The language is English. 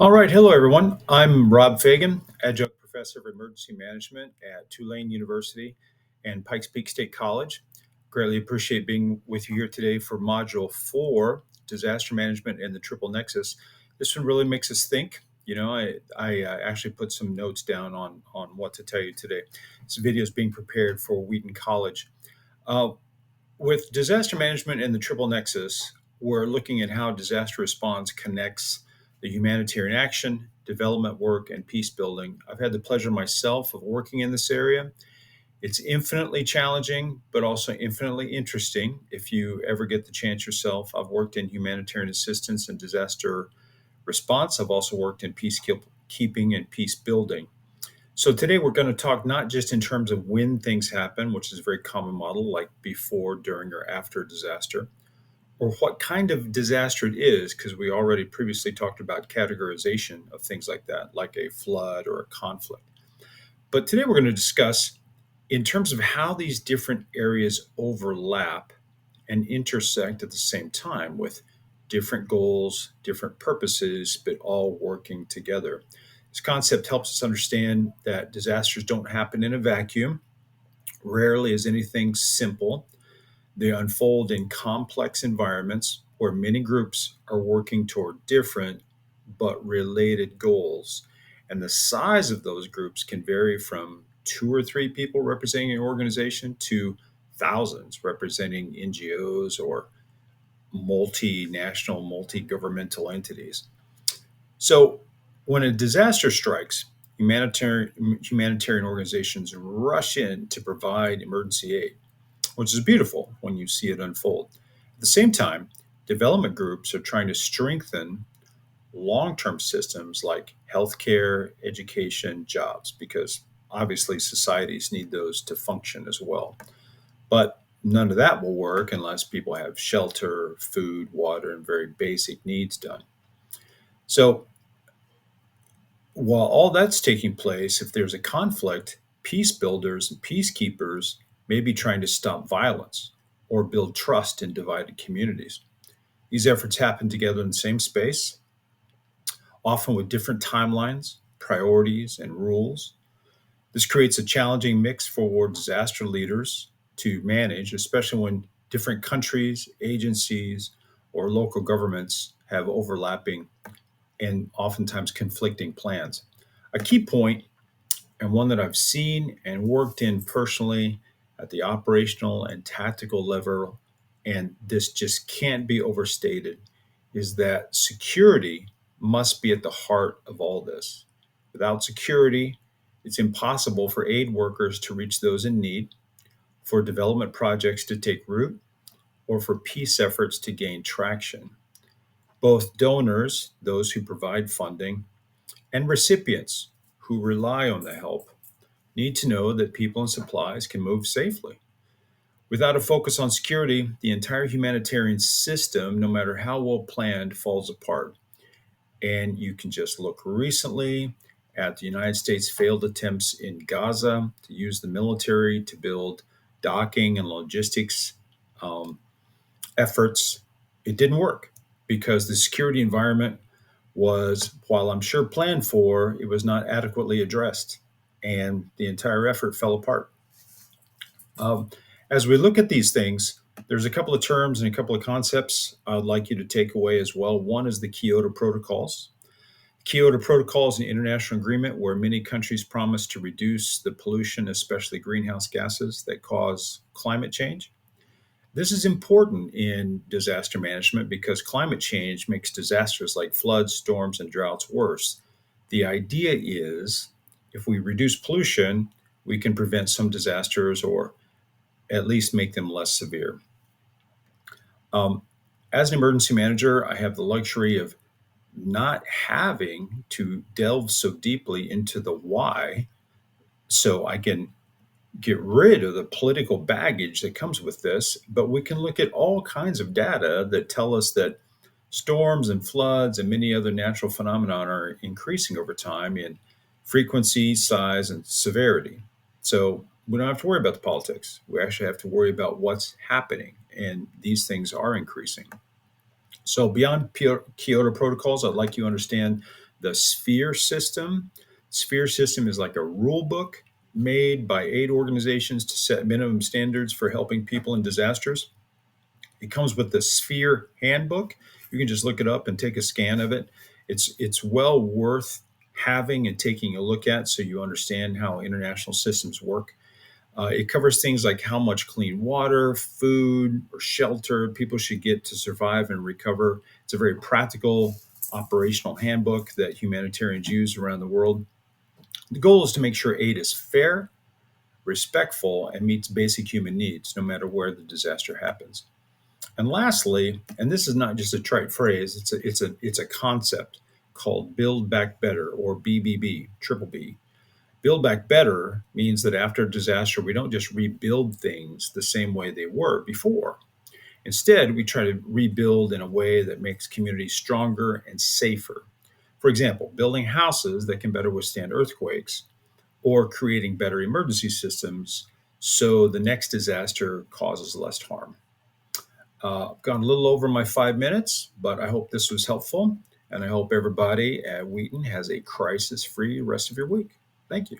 All right. Hello, everyone. I'm Rob Fagan, adjunct professor of emergency management at Tulane University and Pikes Peak State College. Greatly appreciate being with you here today for Module 4, Disaster Management and the Triple Nexus. This one really makes us think. I actually put some notes down on what to tell you today. This video is being prepared for Wheaton College. Uh, with disaster management and the triple nexus, we're looking at how disaster response connects the humanitarian action, development work, and peace building. I've had the pleasure myself of working in this area. It's infinitely challenging, but also infinitely interesting if you ever get the chance yourself. I've worked in humanitarian assistance and disaster response. I've also worked in peacekeeping and peace building. So today we're going to talk not just in terms of when things happen, which is a very common model, like before, during, or after disaster, or what kind of disaster it is, because we already previously talked about categorization of things like that, like a flood or a conflict. But today we're going to discuss in terms of how these different areas overlap and intersect at the same time with different goals, different purposes, but all working together. This concept helps us understand that disasters don't happen in a vacuum. Rarely is anything simple. They unfold in complex environments where many groups are working toward different but related goals. And the size of those groups can vary from two or three people representing an organization to thousands representing NGOs or multinational, multi governmental entities. So, when a disaster strikes, humanitarian organizations rush in to provide emergency aid, which is beautiful when you see it unfold. At the same time, development groups are trying to strengthen long term systems like healthcare, education, jobs, because obviously societies need those to function as well. But none of that will work unless people have shelter, food, water, and very basic needs done. So, while all that's taking place, if there's a conflict, peace builders and peacekeepers may be trying to stop violence or build trust in divided communities. These efforts happen together in the same space, often with different timelines, priorities, and rules. This creates a challenging mix for disaster leaders to manage, especially when different countries, agencies, or local governments have overlapping and oftentimes conflicting plans. A key point, and one that I've seen and worked in personally at the operational and tactical level, and this just can't be overstated, is that security must be at the heart of all this. Without security, it's impossible for aid workers to reach those in need, for development projects to take root, or for peace efforts to gain traction. Both donors, those who provide funding, and recipients who rely on the help need to know that people and supplies can move safely. Without a focus on security, the entire humanitarian system, no matter how well planned, falls apart. And you can just look recently at the United States' failed attempts in Gaza to use the military to build docking and logistics um, efforts. It didn't work because the security environment was, while I'm sure planned for, it was not adequately addressed, and the entire effort fell apart. Um, as we look at these things, there's a couple of terms and a couple of concepts I'd like you to take away as well. One is the Kyoto Protocols. Kyoto Protocols is an international agreement where many countries promise to reduce the pollution, especially greenhouse gases that cause climate change. This is important in disaster management because climate change makes disasters like floods, storms, and droughts worse. The idea is if we reduce pollution, we can prevent some disasters or at least make them less severe. Um, as an emergency manager, I have the luxury of not having to delve so deeply into the why, so I can get rid of the political baggage that comes with this. But we can look at all kinds of data that tell us that storms and floods and many other natural phenomena are increasing over time in frequency, size, and severity. So we don't have to worry about the politics. We actually have to worry about what's happening, and these things are increasing. So beyond Kyoto protocols, I'd like you to understand the sphere system. Sphere system is like a rule book made by aid organizations to set minimum standards for helping people in disasters. It comes with the Sphere Handbook. You can just look it up and take a scan of it. It's well worth having and taking a look at so you understand how international systems work. It covers things like how much clean water, food, or shelter people should get to survive and recover. It's a very practical, operational handbook that humanitarians use around the world. The goal is to make sure aid is fair, respectful, and meets basic human needs, no matter where the disaster happens. And lastly, and this is not just a trite phrase, it's a concept called Build Back Better, or BBB, triple B. Build Back Better means that after a disaster, we don't just rebuild things the same way they were before. Instead, we try to rebuild in a way that makes communities stronger and safer. For example, building houses that can better withstand earthquakes, or creating better emergency systems so the next disaster causes less harm. I've gone a little over my 5 minutes, but I hope this was helpful. And I hope everybody at Wheaton has a crisis free rest of your week. Thank you.